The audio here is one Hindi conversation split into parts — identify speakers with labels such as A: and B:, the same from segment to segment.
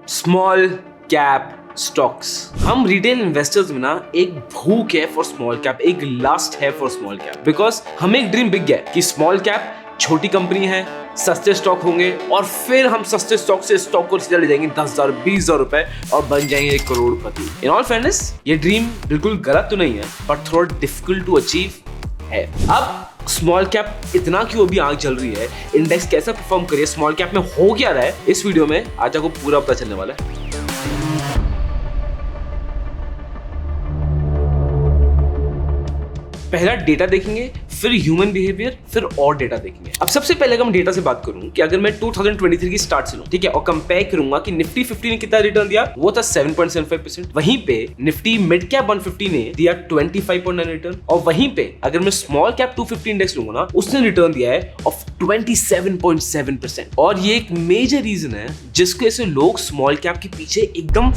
A: Small cap stocks. हम रिटेल इन्वेस्टर्स में ना एक भूख है फॉर स्मॉल कैप, एक लास्ट है फॉर स्मॉल कैप, बिकॉज हमें एक ड्रीम बिक गया कि स्मॉल कैप छोटी कंपनी है, सस्ते स्टॉक होंगे और फिर हम सस्ते स्टॉक से स्टॉक को सीधा ले जाएंगे 10,000 20,000 रुपए और बन जाएंगे 1 करोड़पति। इन ऑल फेयरनेस ये ड्रीम बिल्कुल गलत तो नहीं है, बट थोड़ा डिफिकल्ट टू अचीव है। अब स्मॉल कैप इतना क्यों अभी आग जल रही है, इंडेक्स कैसा परफॉर्म करिए, स्मॉल कैप में हो क्या रहा है, इस वीडियो में आज आपको पूरा पता चलने वाला है। पहला डेटा देखेंगे, फिर ह्यूमन बिहेवियर, फिर और डेटा देखेंगे। अब सबसे पहले अगर मैं डेटा से बात करूं कि अगर मैं 2023 की स्टार्ट से लूं, ठीक है, और कंपेयर करूंगा कि निफ्टी 50 ने कितना रिटर्न दिया, वो था 7.75%। वहीं पे निफ्टी मिड कैप 150 ने दिया 25.9 रिटर्न, और वहीं पे अगर मैं स्मॉल कैप 250 इंडेक्स लूंगा ना, उसने रिटर्न दिया है ऑफ 27.7%। और ये एक मेजर रीजन है जिसके से लोग स्मॉल कैप के पीछे एकदम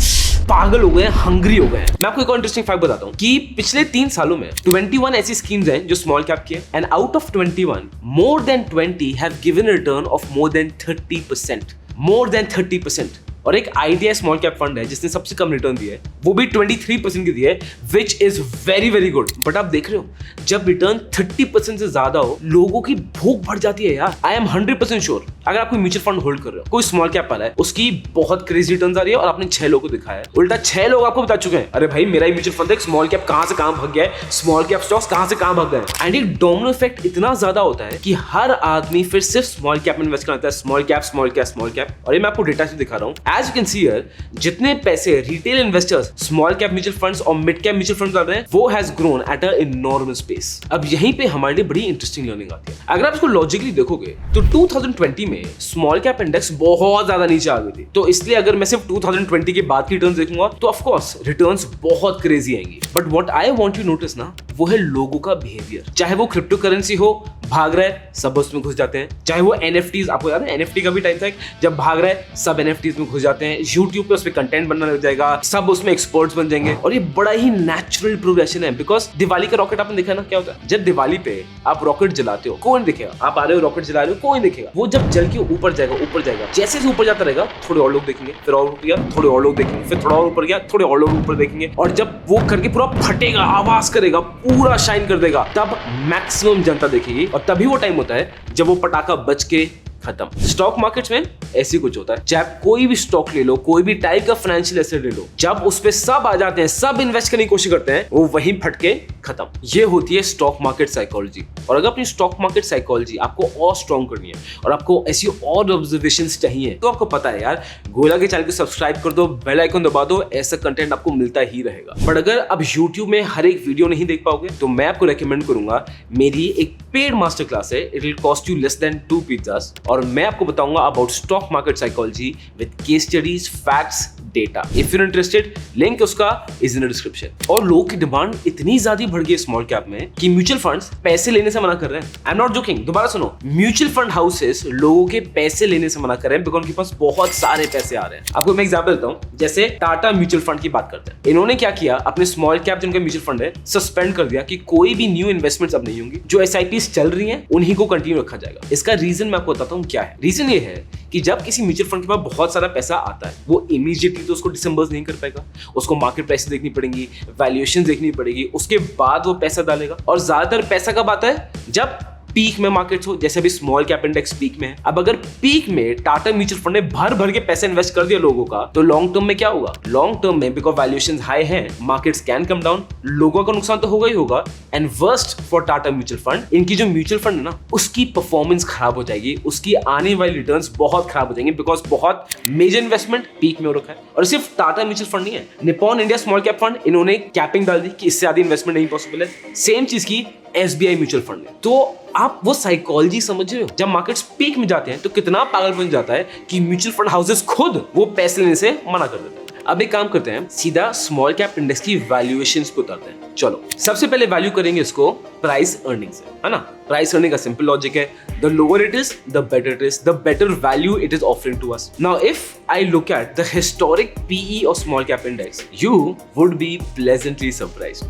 A: पागल हो गए हैं, हंग्री हो गए हैं। मैं आपको एक और इंटरेस्टिंग फैक्ट बताता हूं कि पिछले 3 सालों में 21 ऐसी स्कीम्स हैं जो स्मॉल कैप की है, and out of 21 more than 20 have given return of more than 30%। More than 30%। और एक आइडिया स्मॉल कैप फंड है जिसने सबसे कम रिटर्न दिया है, वो भी 23% की दी है, which is very very good. But आप देख रहे हो जब रिटर्न 30% से ज्यादा हो, लोगों की भूख बढ़ जाती है यार। आई एम 100% श्योर अगर आप कोई म्यूचुअल फंड होल्ड कर रहे हो, कोई स्मॉल कैप वाला है, उसकी बहुत क्रेजी रिटर्न आ रही है और आपने 6 लोगों को दिखाया है, उल्टा 6 लोग आपको बता चुके हैं, अरे भाई मेरा ही म्यूचुअल फंड है, स्मॉल कैप कहां से कहां भाग गया है, स्मॉल कैप स्टॉक्स कहां से कहां भाग गए। एंड एक डोमिनो इफेक्ट इतना ज्यादा होता है कि हर आदमी फिर सिर्फ स्मॉल कैप में इन्वेस्ट करता है, small cap small cap small cap. और ये मैं आपको डेटा से दिखा रहा हूं। As you can see here, जितने पैसे retail investors small cap mutual funds और मिड कैप म्यूचुअल फंड्स डाल रहे हैं, वो has grown at a enormous pace. अब यहीं पे हमारे लिए बड़ी इंटरेस्टिंग लर्निंग आती है। अगर आप इसको लॉजिकली देखोगे तो 2020 में स्मॉल कैप इंडेक्स बहुत ज्यादा नीचे आ गई थी, तो इसलिए अगर मैं सिर्फ 2020 के बाद की रिटर्न्स देखूंगा तो ऑफ कोर्स रिटर्न्स बहुत क्रेजी आएंगी। But what I want you notice ना, वो है लोगों का बिहेवियर। चाहे वो क्रिप्टो करेंसी हो, भाग रहा है सब उसमें घुस जाते हैं, चाहे वो NFTs, आपको याद है NFT का भी टाइम था जब भाग रहा है सब NFTs में घुस जाते हैं, YouTube पे उस पे कंटेंट बनना लग जाएगा, सब उसमें एक्सपर्ट्स बन जाएंगे। और ये बड़ा ही नेचुरल प्रोग्रेशन है, बिकॉज दिवाली का रॉकेट आपने देखा ना क्या होता है, जब दिवाली पे आप रॉकेट जलाते हो कोई नहीं दिखेगा, आप आ रहे हो रॉकेट जला रहे हो कोई नहीं दिखेगा, वो जब जल के ऊपर जाएगा ऊपर जाएगा, जैसे ऊपर जाता रहेगा थोड़े और लोग देखेंगे, फिर और ऊपर गया थोड़े और लोग देखेंगे, फिर थोड़ा और ऊपर गया थोड़े और लोग ऊपर देखेंगे, और जब वो करके पूरा फटेगा, आवाज करेगा, पूरा शाइन कर देगा, तब मैक्सिमम जनता देखेगी। और तभी वो टाइम होता है जब वो पटाखा बच के खत्म। स्टॉक मार्केट्स में ऐसी कुछ होता है, चाहे कोई भी स्टॉक ले लो, कोई भी टाइप का फाइनेंशियल एसेट ले लो, जब उस पे सब आ जाते हैं, सब इन्वेस्ट करने की कोशिश करते हैं, वो वहीं फटके खत्म। ये होती है स्टॉक मार्केट साइकोलॉजी। और अगर अपनी स्टॉक मार्केट साइकोलॉजी आपको और स्ट्रॉन्ग करनी है और आपको ऐसी और ऑब्जर्वेशंस चाहिए, तो आपको पता है यार, गोला के चैनल को सब्सक्राइब कर दो, बेल आइकन दबा दो, ऐसा कंटेंट आपको मिलता ही रहेगा। बट अगर अब YouTube में हर एक वीडियो नहीं देख पाओगे, तो मैं आपको रेकमेंड करूंगा, मेरी एक पेड मास्टर क्लास है, it will cost you less than 2 pizzas, और मैं आपको बताऊंगा about stock market psychology with case studies, facts, data. If you interested, link उसका इज इन द डिस्क्रिप्शन। और लोगों की डिमांड इतनी ज्यादा बढ़ गई स्मॉल कैप में कि म्यूचुअल फंड्स पैसे लेने से मना कर रहे हैं। आई एम नॉट जोकिंग, दोबारा सुनो, म्यूचुअल फंड हाउसेस लोगों के पैसे लेने से मना कर रहे हैं बिकॉज उनके पास बहुत सारे पैसे आ रहे हैं। आपको मैं एग्जांपल देता हूं, जैसे टाटा म्यूचुअल फंड की बात करते हैं, इन्होंने क्या किया, अपने स्मॉल कैप जिनका म्यूचुअल फंड है सस्पेंड कर दिया कि कोई भी न्यू इन्वेस्टमेंट्स अब नहीं होंगी, जो SIPs चल रही हैं उन्हीं को कंटिन्यू रखा जाएगा। इसका रीजन मैं आपको बताता हूं क्या है। रीजन ये है कि जब किसी म्यूचुअल फंड के पास बहुत सारा पैसा आता है, वो इमीडिएटली तो उसको डिसम्बर्स नहीं कर पाएगा, उसको मार्केट प्राइस देखनी पड़ेगी, वैल्यूएशन देखनी पड़ेगी, उसके बाद वो पैसा डालेगा। और ज्यादातर पैसा कब आता है, जब पीक में मार्केट्स हो, जैसे अभी स्मॉल कैप इंडेक्स पीक में है। अब अगर पीक में टाटा म्यूचुअल फंड ने भर भर के पैसे इन्वेस्ट कर दिया लोगों का, तो लॉन्ग टर्म में क्या होगा, लॉन्ग टर्म में बिकॉज वैल्यूएशंस हाई हैं, मार्केट्स कैन कम डाउन, लोगों का नुकसान तो होगा ही होगा। And worst for Tata mutual fund, इनकी जो म्यूचुअल फंड है ना, उसकी परफॉर्मेंस खराब हो जाएगी, उसकी आने वाली रिटर्न्स बहुत खराब हो जाएंगे, बिकॉज बहुत मेजर इन्वेस्टमेंट पीक में हो रखा है। और सिर्फ टाटा म्यूचुअल फंड नहीं है, Nippon India small cap fund, इन्होंने कैपिंग डाल दी कि इससे ज्यादा इन्वेस्टमेंट नहीं पॉसिबल है। सेम चीज की SBI म्यूचुअल फंड में। तो आप वो साइकोलॉजी समझ रहे हो, जब मार्केट्स पीक में जाते हैं तो कितना पागल बन जाता है कि म्यूचुअल फंड हाउसेस खुद वो पैसे लेने से मना कर देते हैं। अब एक काम करते हैं, सीधा स्मॉल कैप इंडेक्स की वैल्यूएशंस पे उतारते हैं। चलो सबसे पहले वैल्यू करेंगे इसको प्राइस अर्निंग से, है ना। प्राइस अर्निंग का सिंपल लॉजिक है, the lower it is, the better it is, the better value it is offering to us. Now, if I look at the historic PE or small cap index, you would be pleasantly surprised.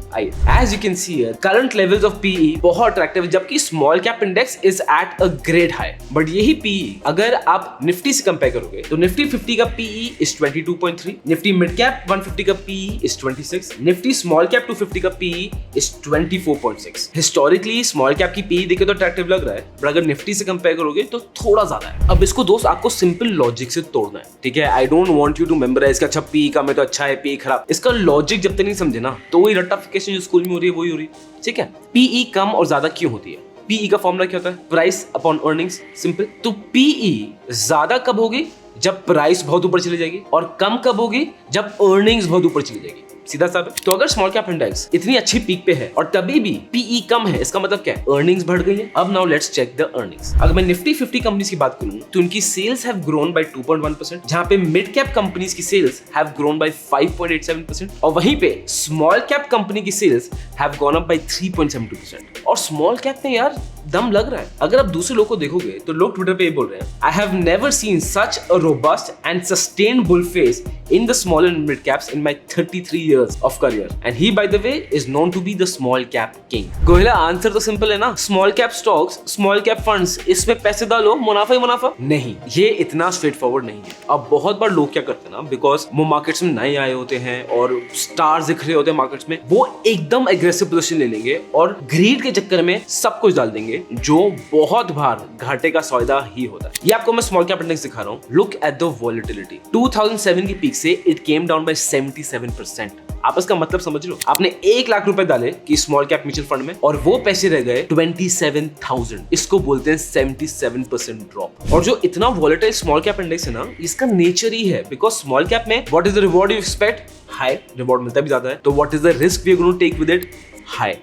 A: As you can see here, current levels of PE बहुत attractive है, जबकि small cap index is at a great high. But यही PE अगर आप निफ्टी से कंपेयर करोगे तो निफ्टी 50 का PE is 22.3, Nifty mid cap 150 का PE is 26, Nifty small cap 250 का PE is 24.6. Historically small cap की PE देखे तो अट्रैक्टिव लग रहा है, बट अगर निफ्टी से कंपेयर करोगे तो थोड़ा ज्यादा है। अब इसको दोस्त आपको सिंपल लॉजिक से तोड़ना है, ठीक है। I don't want you to memorise कि अच्छा PE का में तो अच्छा है, PE खराब। इसका लॉजिक जब तक नहीं समझे ना तो वही रट्टाफिकेशन जो स्कूल में हो रही है वही हो रही है, ठीक है। PE कम और ज्यादा क्यों होती है? PE का फॉर्मूला क्या होता है? Price upon earnings, simple. तो PE ज्यादा कब होगी? जब प्राइस बहुत ऊपर चली जाएगी, और कम कब होगी? जब अर्निंग्स बहुत ऊपर चली जाएगी। सीधा सा। तो अगर स्मॉल कैप इंडेक्स इतनी अच्छी पीक पे है और तभी भी PE कम है, इसका मतलब क्या है? अर्निंग्स बढ़ गई है। अब now let's check the earnings. अगर मैं निफ्टी 50 कंपनीज की बात करूं तो उनकी सेल्स हैव ग्रोन बाय 2.1%, जहां पे मिड कैप कंपनीज की सेल्स हैव ग्रोन बाय 5.87%, और वहीं पे स्मॉल कैप कंपनी की cells have gone up by 3.72%। और स्मॉल कैप में यार दम लग रहा है। अगर आप दूसरे लोग को देखोगे तो लोग ट्विटर पे ये बोल रहे हैं, I have never seen such a robust and sustained bull face in the small and mid caps in my 33 years of career, and he by the way is known to be the small cap king. गोहिला आंसर तो सिंपल है ना, small cap stocks, small cap funds, इसमें पैसे डालो, मुनाफा ही मुनाफा। नहीं, ये इतना स्ट्रेट फॉरवर्ड नहीं है। अब बहुत बार लोग क्या करते हैं ना, बिकॉज वो मार्केट्स में नए आए होते हैं और स्टार्स दिख रहे होते हैं मार्केट्स में, वो एकदम एग्रेसिव पोजीशन ले लेंगे और ग्रीड के चक्कर में सब कुछ डाल देंगे, जो बहुत बार घाटे का सौदा ही होता है। ये आपको मैं स्मॉल कैप इंडेक्स दिखा रहा हूँ। Look at the volatility. 2007 की पीक से इट केम डाउन बाय 77%। आप इसका मतलब समझ लो, आपने 1 लाख रुपए डाले कि स्मॉल कैप म्यूचुअल फंड में और वो पैसे रह गए 27,000। इसको बोलते हैं 77% ड्रॉप। और जो इतना वॉलेटाइल स्मॉल कैप इंडेक्स है ना, इसका नेचर ही है, बिकॉज स्मॉल कैप में what is the reward you expect? High reward मिलता भी ज्यादा है। तो what is the risk we are going to take with it? High.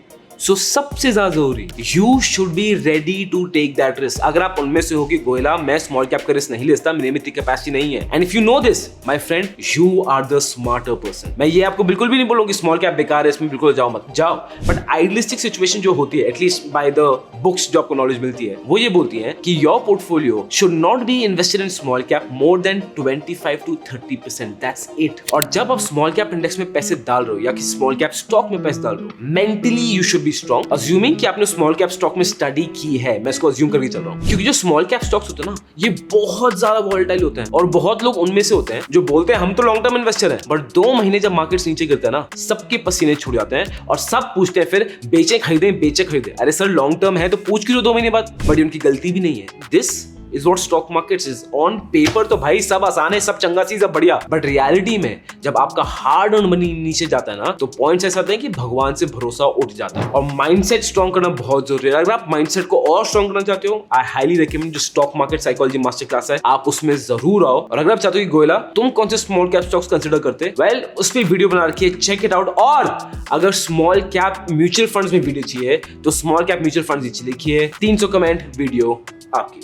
A: So सबसे ज्यादा जरूरी, you should be ready to take that risk. अगर आप उनमें से हो कि गोयला मैं स्मॉल कैप का रिस्क नहीं लेता, मेरे में इतनी कैपेसिटी नहीं है, and if you know this my friend, you are the smarter person. मैं ये आपको बिल्कुल भी नहीं बोलूंगा कि स्मॉल कैप बेकार है, इसमें बिल्कुल जाओ मत जाओ, बट आइडियलिस्टिक सिचुएशन जो होती है, एटलीस्ट बाय द बुक्स जो आपको नॉलेज मिलती है, वो ये बोलती है कि your portfolio should not be invested in small cap more than 25 to 30%, that's it. और जब आप स्मॉल कैप इंडेक्स में पैसे डाल रहे हो या कि स्मॉल कैप स्टॉक में पैसे डाल रहे हो, mentally you should B strong, assuming कि आपने स्मॉल कैप स्टॉक में स्टडी की है। मैं इसको अज्यूम करके चल रहा हूं, क्योंकि जो स्मॉल कैप स्टॉक्स होते हैं ना, ये बहुत ज्यादा वोलेटाइल होते हैं, और बहुत लोग उनमें से होते हैं जो बोलते हैं हम तो लॉन्ग टर्म इन्वेस्टर हैं, बट 2 महीने जब मार्केट्स नीचे गिरते हैं ना, सबके पसीने छूट जाते हैं और सब पूछते हैं फिर बेचे खरीदे। अरे सर लॉन्ग टर्म है तो पूछ क्यों 2 महीने बाद? बट उनकी गलती भी नहीं है। This is what stock markets is. On paper तो भाई सब आसान है, सब चंगा सी, सब बढ़िया, बट रियलिटी में जब आपका हार्ड अर्न मनी नीचे जाता है ना, तो पॉइंट्स ऐसे आते हैं कि भगवान से भरोसा उठ जाता है। और माइंडसेट स्ट्रॉन्ग करना बहुत जरूरी है। अगर आप माइंडसेट को और स्ट्रॉन्ग करना चाहते हो, आई हाईली रिकमेंड जो stock market psychology master class है, आप उसमें जरूर आओ। और अगर आप चाहते हो कि गोयला तुम कौन से स्मॉल कैप स्टॉक्स कंसिडर करते, वेल उस पर वीडियो बना रखी है, चेक इट आउट। और अगर स्मॉल कैप म्यूचुअल फंड्स में वीडियो चाहिए तो स्मॉल कैप म्यूचुअल फंड्स लिखिए, 300 कमेंट, वीडियो आपकी।